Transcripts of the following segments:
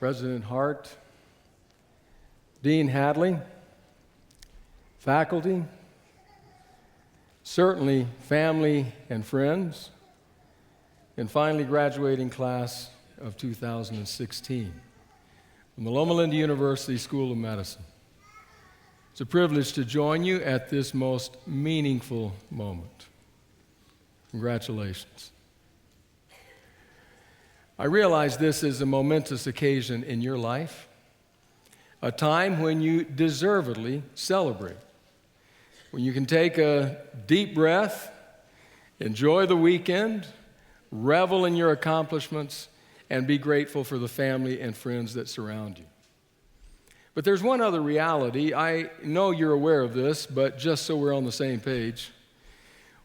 President Hart, Dean Hadley, faculty, certainly family and friends, and finally graduating class of 2016 from the Loma Linda University School of Medicine. It's a privilege to join you at this most meaningful moment. Congratulations. I realize this is a momentous occasion in your life, a time when you deservedly celebrate, when you can take a deep breath, enjoy the weekend, revel in your accomplishments, and be grateful for the family and friends that surround you. But there's one other reality. I know you're aware of this, but just so we're on the same page,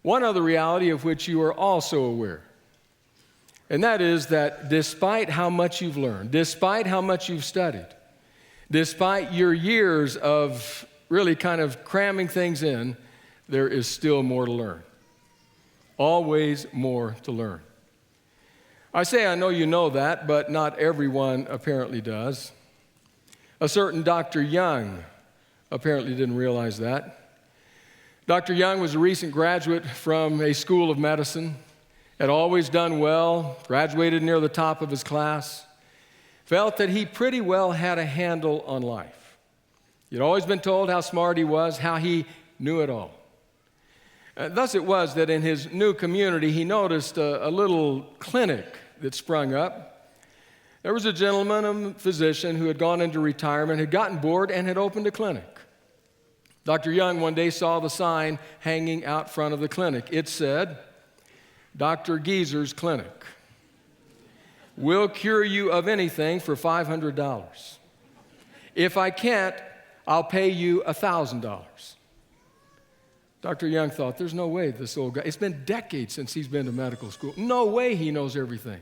one other reality of which you are also aware, and that is that despite how much you've learned, despite how much you've studied, despite your years of really kind of cramming things in, there is still more to learn. Always more to learn. I say I know you know that, but not everyone apparently does. A certain Dr. Young apparently didn't realize that. Dr. Young was a recent graduate from a school of medicine, had always done well, graduated near the top of his class, felt that he pretty well had a handle on life. He'd always been told how smart he was, how he knew it all. Thus it was that in his new community, he noticed a little clinic that sprung up. There was a gentleman, a physician, who had gone into retirement, had gotten bored, and had opened a clinic. Dr. Young one day saw the sign hanging out front of the clinic. It said, "Dr. Geezer's Clinic. We'll cure you of anything for $500. If I can't, I'll pay you $1,000. Dr. Young thought, there's no way this old guy, it's been decades since he's been to medical school. No way he knows everything.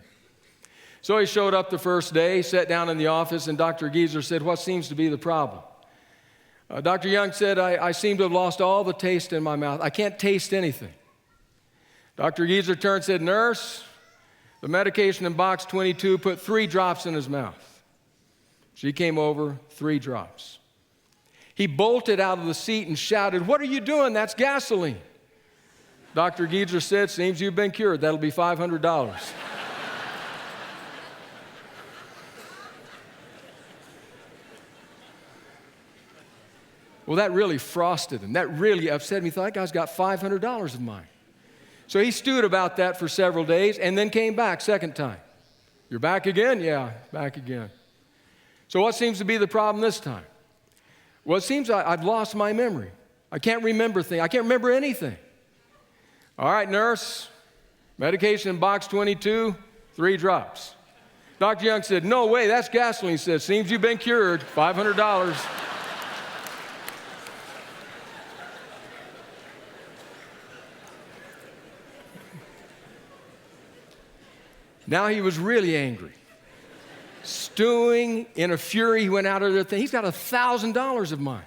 So he showed up the first day, sat down in the office, and Dr. Geezer said, what seems to be the problem? Dr. Young said, I seem to have lost all the taste in my mouth. I can't taste anything. Dr. Geezer turned and said, nurse, the medication in box 22, put 3 drops in his mouth. She came over, 3 drops. He bolted out of the seat and shouted, what are you doing? That's gasoline. Dr. Geezer said, seems you've been cured. That'll be $500. Well, that really frosted him. That really upset him. He thought, that guy's got $500 of mine. So he stewed about that for several days and then came back second time. You're back again? Yeah, back again. So what seems to be the problem this time? Well, it seems I've lost my memory. I can't remember things. I can't remember anything. All right, nurse, medication in box 22, 3 drops. Dr. Young said, no way, that's gasoline. He said, seems you've been cured, $500. Now he was really angry. Stewing in a fury, he went out of the thing. He's got $1,000 of mine.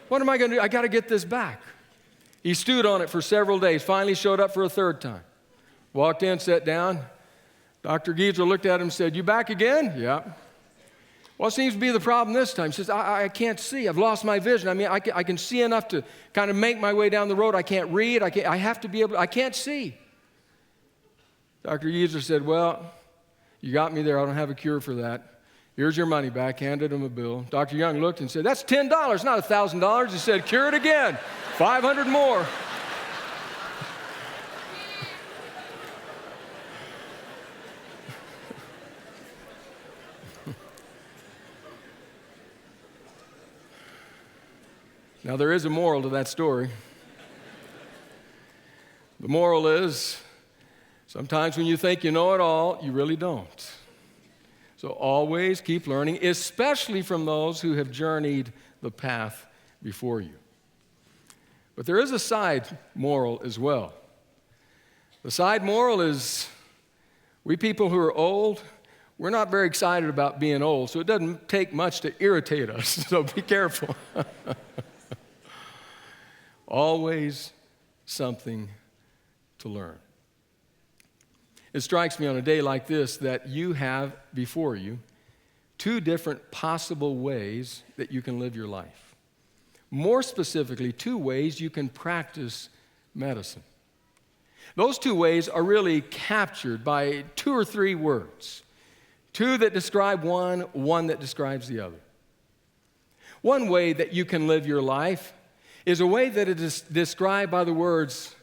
What am I going to do? I got to get this back. He stewed on it for several days. Finally showed up for a third time. Walked in, sat down. Dr. Geezer looked at him and said, you back again? Yeah. What seems to be the problem this time? He says, I can't see. I've lost my vision. I mean, I can see enough to kind of make my way down the road. I can't read. I have to be able to, I can't see. Dr. Geezer said, well, you got me there. I don't have a cure for that. Here's your money back. Handed him a bill. Dr. Young looked and said, that's $10, not $1,000. He said, cure it again. 500 more. Now, there is a moral to that story. The moral is, sometimes when you think you know it all, you really don't. So always keep learning, especially from those who have journeyed the path before you. But there is a side moral as well. The side moral is we people who are old, we're not very excited about being old, so it doesn't take much to irritate us, so be careful. Always something to learn. It strikes me on a day like this that you have before you two different possible ways that you can live your life. More specifically, two ways you can practice medicine. Those two ways are really captured by two or three words. Two that describe one that describes the other. One way that you can live your life is a way that it is described by the words,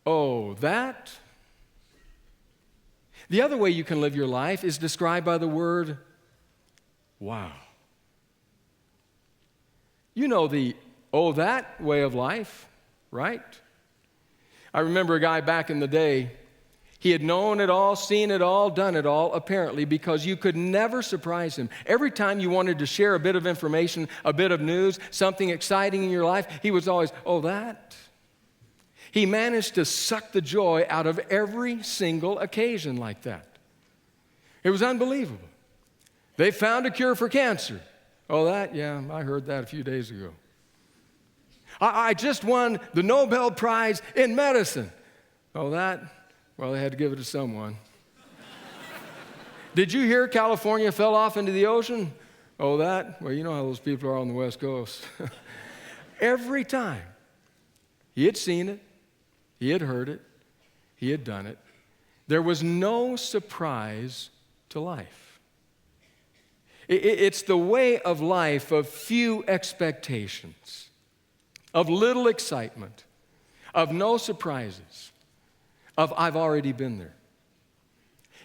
"Oh, that." The other way you can live your life is described by the word, "Wow." You know the "oh, that" way of life, right? I remember a guy back in the day. He had known it all, seen it all, done it all, apparently, because you could never surprise him. Every time you wanted to share a bit of information, a bit of news, something exciting in your life, he was always, "Oh, that." He managed to suck the joy out of every single occasion like that. It was unbelievable. They found a cure for cancer. "Oh, that? Yeah, I heard that a few days ago." I just won the Nobel Prize in medicine. "Oh, that? Well, they had to give it to someone." "Did you hear California fell off into the ocean?" "Oh, that? Well, you know how those people are on the West Coast." Every time. He had seen it. He had heard it. He had done it. There was no surprise to life. It's the way of life of few expectations, of little excitement, of no surprises, of "I've already been there."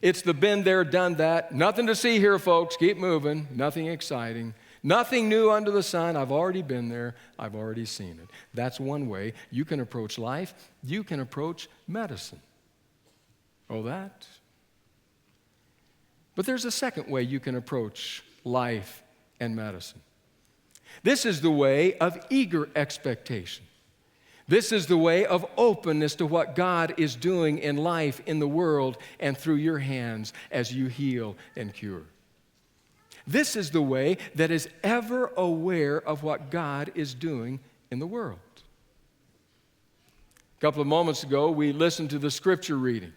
It's the been there, done that. Nothing to see here, folks. Keep moving. Nothing exciting. Nothing new under the sun. I've already been there. I've already seen it. That's one way you can approach life. You can approach medicine. "Oh, that?" But there's a second way you can approach life and medicine. This is the way of eager expectation. This is the way of openness to what God is doing in life, in the world, and through your hands as you heal and cure. This is the way that is ever aware of what God is doing in the world. A couple of moments ago, we listened to the scripture reading.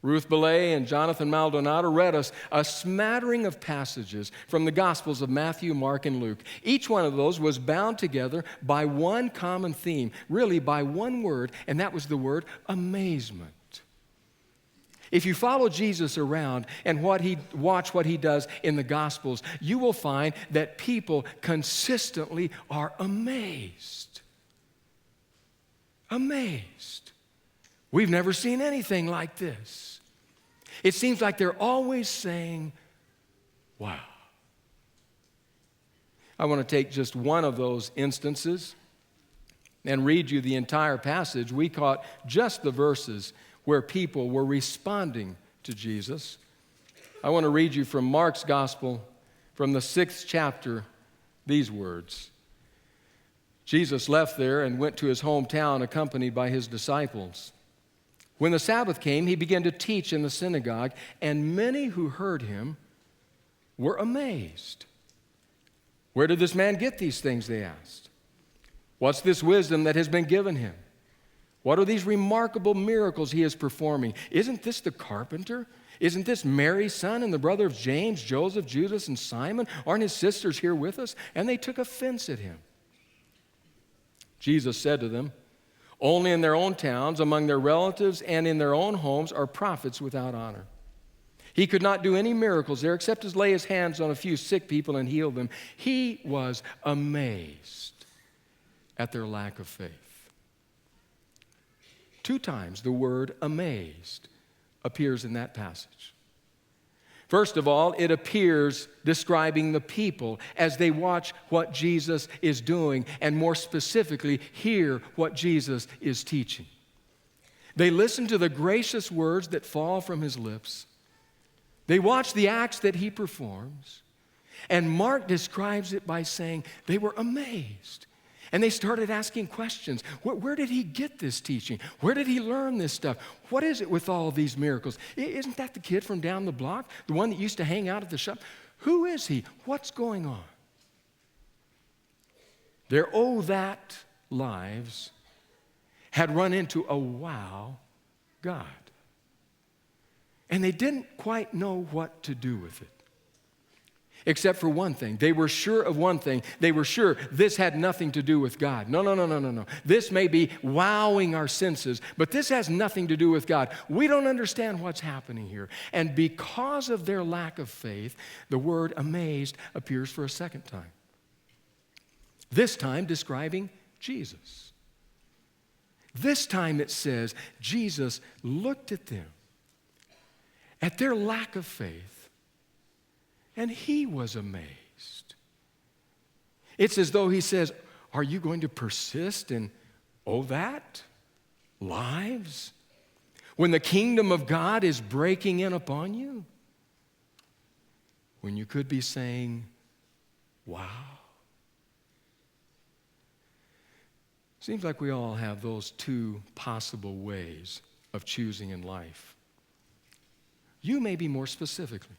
Ruth Belay and Jonathan Maldonado read us a smattering of passages from the Gospels of Matthew, Mark, and Luke. Each one of those was bound together by one common theme, really by one word, and that was the word amazement. If you follow Jesus around and watch what he does in the Gospels, you will find that people consistently are amazed. Amazed. We've never seen anything like this. It seems like they're always saying, "Wow." I want to take just one of those instances and read you the entire passage. We caught just the verses where people were responding to Jesus. I want to read you from Mark's Gospel, from the 6th chapter, these words. Jesus left there and went to his hometown accompanied by his disciples. When the Sabbath came, he began to teach in the synagogue, and many who heard him were amazed. "Where did this man get these things?" they asked. "What's this wisdom that has been given him? What are these remarkable miracles he is performing? Isn't this the carpenter? Isn't this Mary's son and the brother of James, Joseph, Judas, and Simon? Aren't his sisters here with us?" And they took offense at him. Jesus said to them, "Only in their own towns, among their relatives, and in their own homes are prophets without honor." He could not do any miracles there except to lay his hands on a few sick people and heal them. He was amazed at their lack of faith. 2 times the word amazed appears in that passage. First of all, it appears describing the people as they watch what Jesus is doing, and more specifically, hear what Jesus is teaching. They listen to the gracious words that fall from his lips. They watch the acts that he performs. And Mark describes it by saying they were amazed. And they started asking questions. Where did he get this teaching? Where did he learn this stuff? What is it with all these miracles? Isn't that the kid from down the block? The one that used to hang out at the shop? Who is he? What's going on? Their "oh, that" lives had run into a wow God. And they didn't quite know what to do with it. Except for one thing. They were sure of one thing. They were sure this had nothing to do with God. No. This may be wowing our senses, but this has nothing to do with God. We don't understand what's happening here. And because of their lack of faith, the word amazed appears for a second time. This time describing Jesus. This time it says, Jesus looked at them, at their lack of faith, and he was amazed. It's as though he says, are you going to persist in, that? Lives? When the kingdom of God is breaking in upon you? When you could be saying, wow. Seems like we all have those two possible ways of choosing in life. You may be more specifically,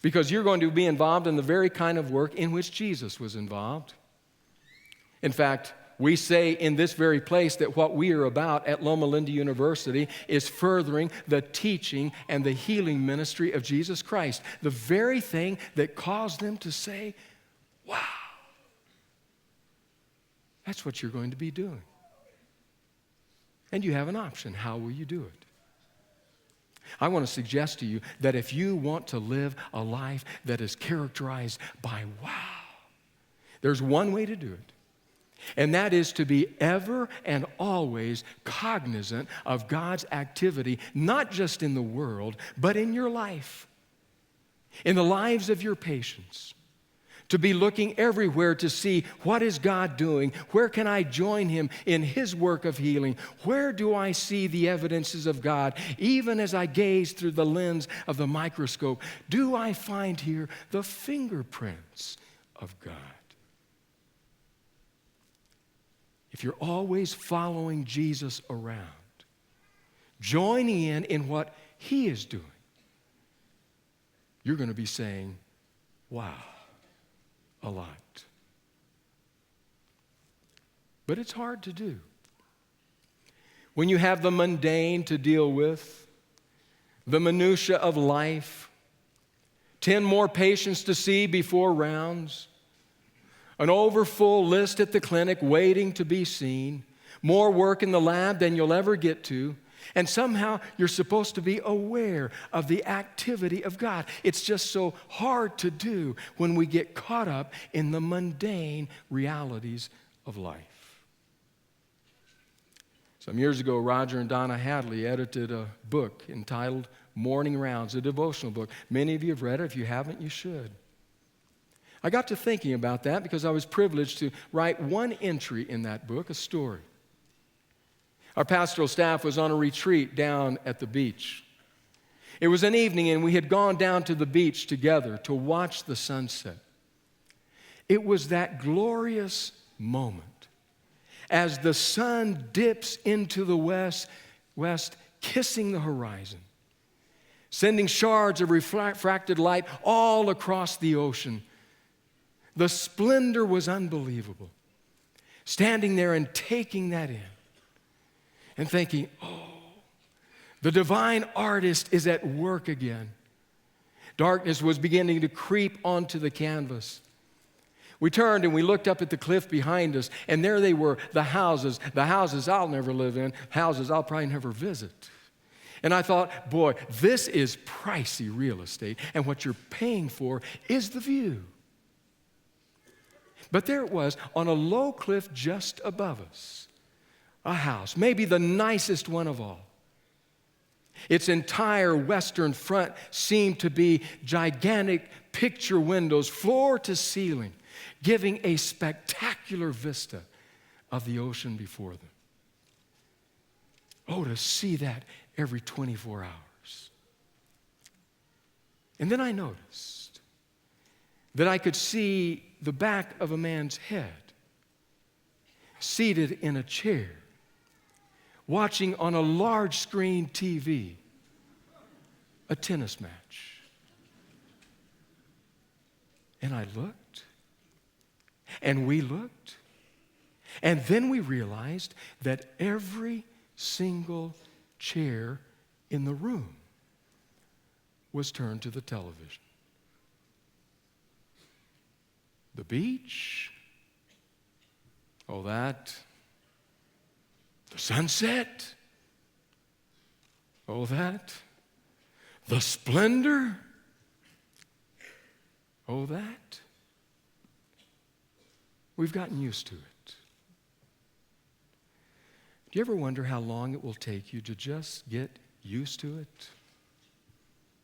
because you're going to be involved in the very kind of work in which Jesus was involved. In fact, we say in this very place that what we are about at Loma Linda University is furthering the teaching and the healing ministry of Jesus Christ, the very thing that caused them to say, wow. That's what you're going to be doing. And you have an option. How will you do it? I want to suggest to you that if you want to live a life that is characterized by wow, there's one way to do it. And that is to be ever and always cognizant of God's activity, not just in the world, but in your life, in the lives of your patients. To be looking everywhere to see what is God doing? Where can I join him in his work of healing? Where do I see the evidences of God? Even as I gaze through the lens of the microscope, do I find here the fingerprints of God? If you're always following Jesus around, joining in what he is doing, you're going to be saying, wow. A lot. But it's hard to do. When you have the mundane to deal with, the minutia of life, 10 more patients to see before rounds, an overfull list at the clinic waiting to be seen, more work in the lab than you'll ever get to, and somehow you're supposed to be aware of the activity of God. It's just so hard to do when we get caught up in the mundane realities of life. Some years ago, Roger and Donna Hadley edited a book entitled Morning Rounds, a devotional book. Many of you have read it. If you haven't, you should. I got to thinking about that because I was privileged to write one entry in that book, a story. Our pastoral staff was on a retreat down at the beach. It was an evening, and we had gone down to the beach together to watch the sunset. It was that glorious moment as the sun dips into the west, kissing the horizon, sending shards of refracted light all across the ocean. The splendor was unbelievable. Standing there and taking that in. And thinking, the divine artist is at work again. Darkness was beginning to creep onto the canvas. We turned and we looked up at the cliff behind us, and there they were, the houses I'll never live in, houses I'll probably never visit. And I thought, boy, this is pricey real estate, and what you're paying for is the view. But there it was on a low cliff just above us. A house, maybe the nicest one of all. Its entire western front seemed to be gigantic picture windows, floor to ceiling, giving a spectacular vista of the ocean before them. Oh, to see that every 24 hours. And then I noticed that I could see the back of a man's head seated in a chair, watching on a large screen TV a tennis match. And I looked, and we looked, and then we realized that every single chair in the room was turned to the television. The beach? Oh, that. The sunset? Oh, that. The splendor? Oh, that. We've gotten used to it. Do you ever wonder how long it will take you to just get used to it?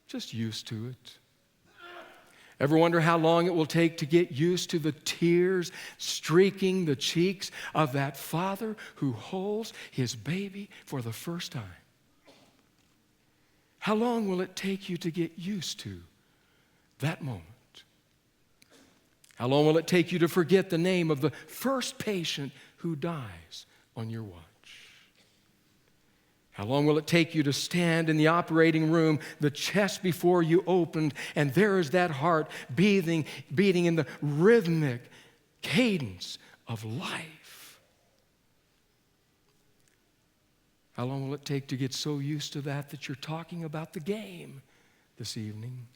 Just used to it. Ever wonder how long it will take to get used to the tears streaking the cheeks of that father who holds his baby for the first time? How long will it take you to get used to that moment? How long will it take you to forget the name of the first patient who dies on your watch? How long will it take you to stand in the operating room, the chest before you opened, and there is that heart beating in the rhythmic cadence of life? How long will it take to get so used to that you're talking about the game this evening?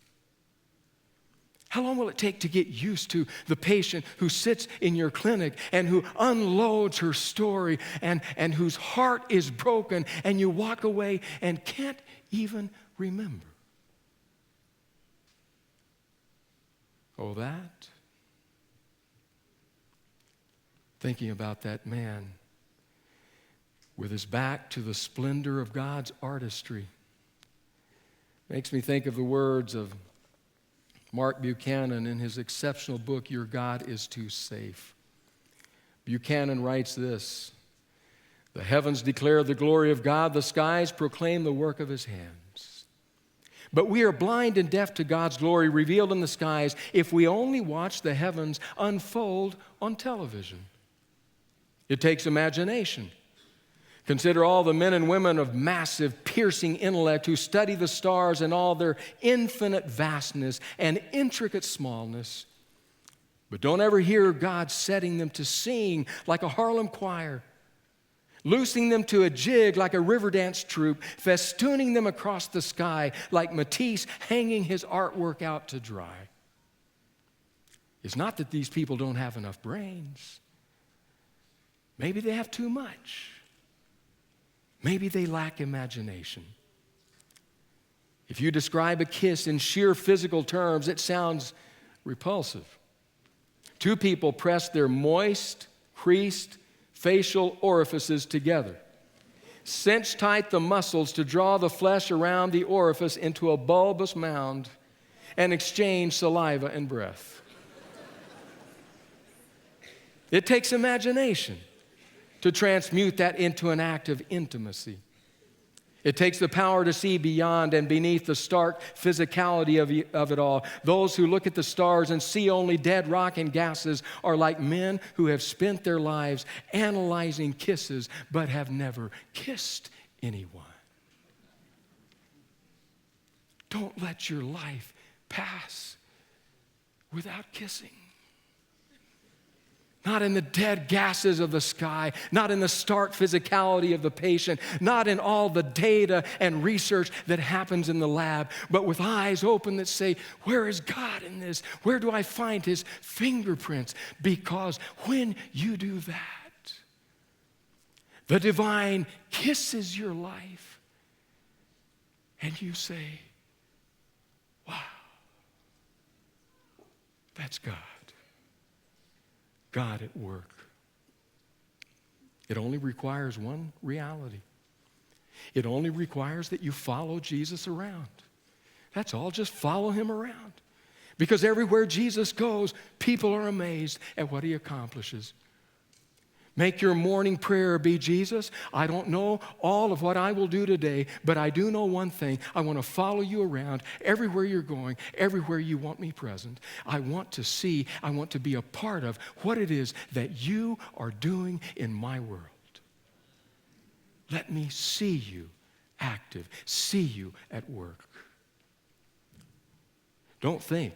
How long will it take to get used to the patient who sits in your clinic and who unloads her story and whose heart is broken and you walk away and can't even remember? Oh, that? Thinking about that man with his back to the splendor of God's artistry makes me think of the words of Mark Buchanan in his exceptional book, Your God is Too Safe. Buchanan writes this: "The heavens declare the glory of God, the skies proclaim the work of his hands. But we are blind and deaf to God's glory revealed in the skies if we only watch the heavens unfold on television. It takes imagination. Consider all the men and women of massive, piercing intellect who study the stars in all their infinite vastness and intricate smallness. But don't ever hear God setting them to sing like a Harlem choir, loosing them to a jig like a river dance troupe, festooning them across the sky like Matisse hanging his artwork out to dry. It's not that these people don't have enough brains. Maybe they have too much. Maybe they lack imagination. If you describe a kiss in sheer physical terms, it sounds repulsive. Two people press their moist, creased facial orifices together, cinch tight the muscles to draw the flesh around the orifice into a bulbous mound, and exchange saliva and breath. It takes imagination to transmute that into an act of intimacy. It takes the power to see beyond and beneath the stark physicality of it all. Those who look at the stars and see only dead rock and gases are like men who have spent their lives analyzing kisses but have never kissed anyone. Don't let your life pass without kissing. Not in the dead gases of the sky, not in the stark physicality of the patient, not in all the data and research that happens in the lab, but with eyes open that say, where is God in this? Where do I find his fingerprints? Because when you do that, the divine kisses your life and you say, wow, that's God. God at work. It only requires one reality. It only requires that you follow Jesus around. That's all, just follow him around. Because everywhere Jesus goes, people are amazed at what he accomplishes. Make your morning prayer be, Jesus, I don't know all of what I will do today, but I do know one thing. I want to follow you around everywhere you're going, everywhere you want me present. I want to see, I want to be a part of what it is that you are doing in my world. Let me see you active, see you at work. Don't think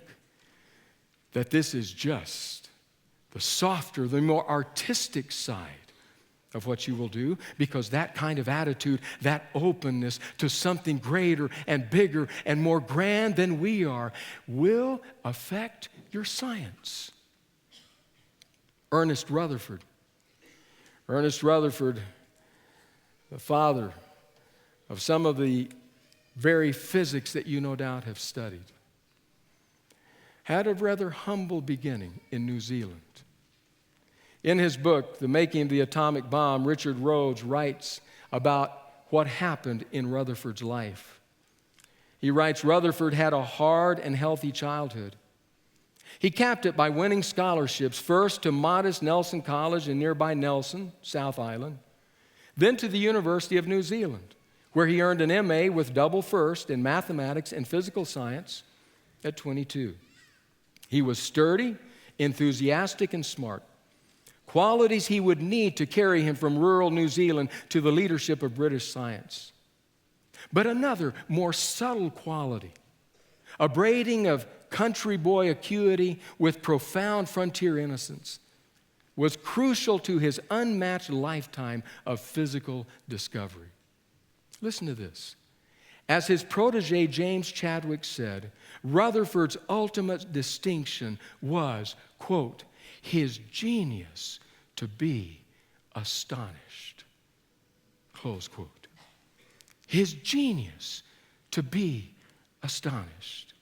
that this is just the softer, the more artistic side of what you will do, because that kind of attitude, that openness to something greater and bigger and more grand than we are, will affect your science. Ernest Rutherford. Ernest Rutherford, the father of some of the very physics that you no doubt have studied, had a rather humble beginning in New Zealand. In his book, The Making of the Atomic Bomb, Richard Rhodes writes about what happened in Rutherford's life. He writes, Rutherford had a hard and healthy childhood. He capped it by winning scholarships, first to modest Nelson College in nearby Nelson, South Island, then to the University of New Zealand, where he earned an MA with double first in mathematics and physical science at 22. He was sturdy, enthusiastic, and smart, qualities he would need to carry him from rural New Zealand to the leadership of British science. But another, more subtle quality, a braiding of country boy acuity with profound frontier innocence, was crucial to his unmatched lifetime of physical discovery. Listen to this. As his protege James Chadwick said, Rutherford's ultimate distinction was, quote, his genius to be astonished, close quote. His genius to be astonished.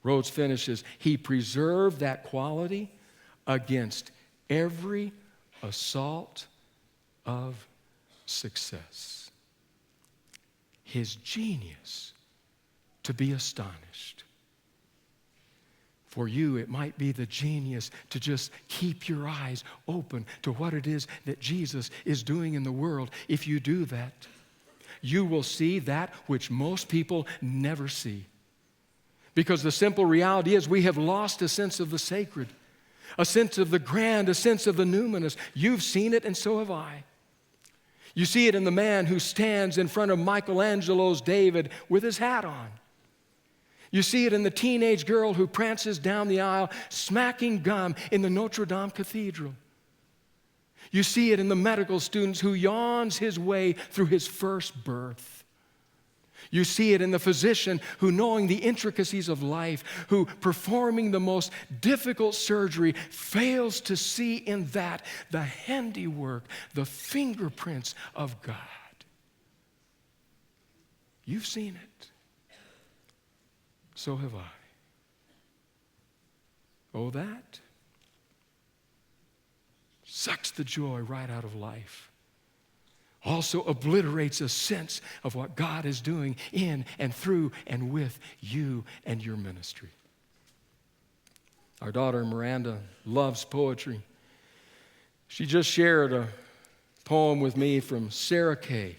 Rhodes finishes, he preserved that quality against every assault of success. His genius to be astonished. For you, it might be the genius to just keep your eyes open to what it is that Jesus is doing in the world. If you do that, you will see that which most people never see. Because the simple reality is we have lost a sense of the sacred, a sense of the grand, a sense of the numinous. You've seen it and so have I. You see it in the man who stands in front of Michelangelo's David with his hat on. You see it in the teenage girl who prances down the aisle smacking gum in the Notre Dame Cathedral. You see it in the medical student who yawns his way through his first birth. You see it in the physician who, knowing the intricacies of life, who, performing the most difficult surgery, fails to see in that the handiwork, the fingerprints of God. You've seen it. So have I. Oh, that sucks the joy right out of life. Also obliterates a sense of what God is doing in and through and with you and your ministry. Our daughter Miranda loves poetry. She just shared a poem with me from Sarah Kay,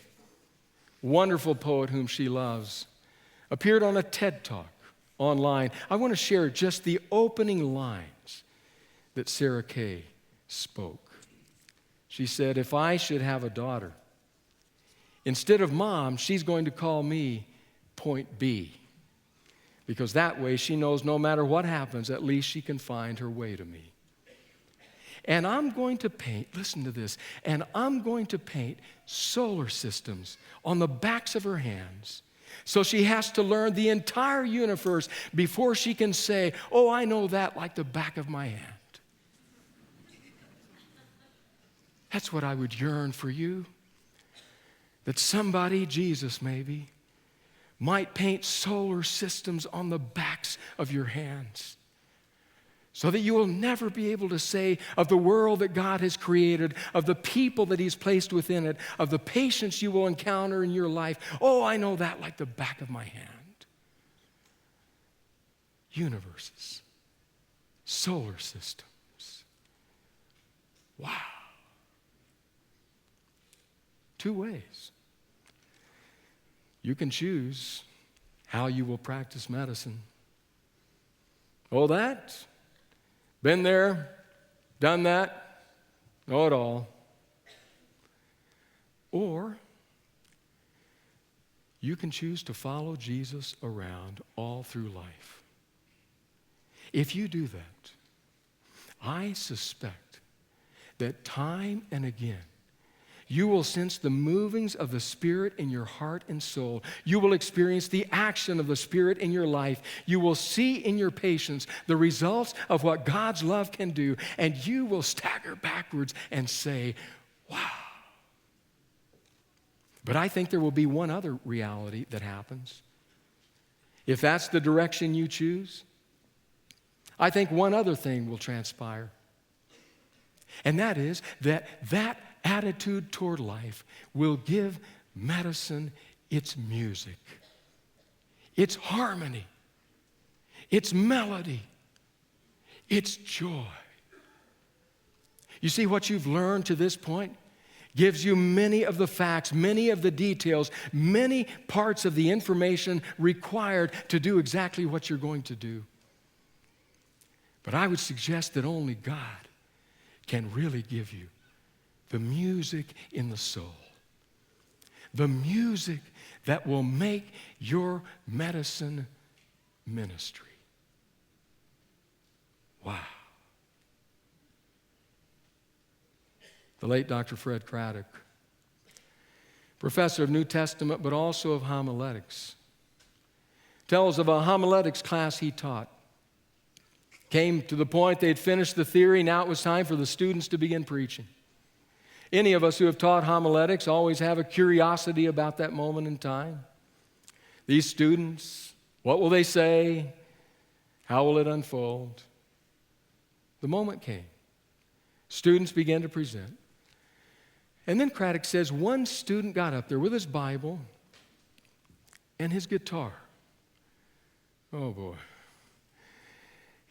wonderful poet whom she loves. Appeared on a TED Talk online. I want to share just the opening lines that Sarah Kay spoke. She said, if I should have a daughter, instead of mom, she's going to call me Point B. Because that way she knows no matter what happens, at least she can find her way to me. And I'm going to paint, listen to this, and I'm going to paint solar systems on the backs of her hands. So she has to learn the entire universe before she can say, oh, I know that like the back of my hand. That's what I would yearn for you. That somebody, Jesus maybe, might paint solar systems on the backs of your hands so that you will never be able to say of the world that God has created, of the people that He's placed within it, of the patience you will encounter in your life, oh, I know that like the back of my hand. Universes, solar systems. Wow. Two ways. You can choose how you will practice medicine. Oh, that? Been there, done that, know it all. Or you can choose to follow Jesus around all through life. If you do that, I suspect that time and again, you will sense the movings of the Spirit in your heart and soul. You will experience the action of the Spirit in your life. You will see in your patience the results of what God's love can do, and you will stagger backwards and say, wow. But I think there will be one other reality that happens. If that's the direction you choose, I think one other thing will transpire. And that is that attitude toward life will give medicine its music, its harmony, its melody, its joy. You see, what you've learned to this point gives you many of the facts, many of the details, many parts of the information required to do exactly what you're going to do. But I would suggest that only God can really give you the music in the soul, the music that will make your medicine ministry. Wow. The late Dr. Fred Craddock, professor of New Testament but also of homiletics, tells of a homiletics class he taught. Came to the point they'd finished the theory, now it was time for the students to begin preaching. Any of us who have taught homiletics always have a curiosity about that moment in time. These students, what will they say? How will it unfold? The moment came. Students began to present. And then Craddock says one student got up there with his Bible and his guitar. Oh boy.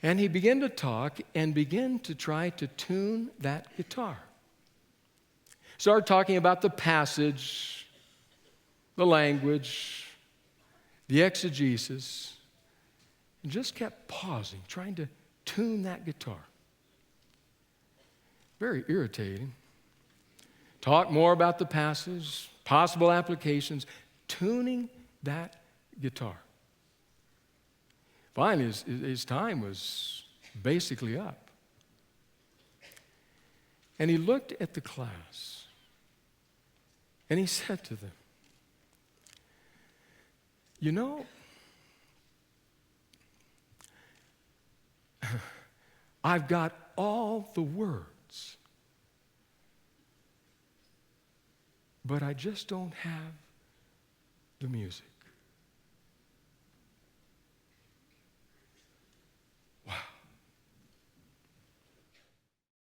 And he began to talk and began to try to tune that guitar. Started talking about the passage, the language, the exegesis, and just kept pausing, trying to tune that guitar. Very irritating. Talk more about the passage, possible applications, tuning that guitar. Finally, his time was basically up. And he looked at the class, and he said to them, you know, I've got all the words, but I just don't have the music.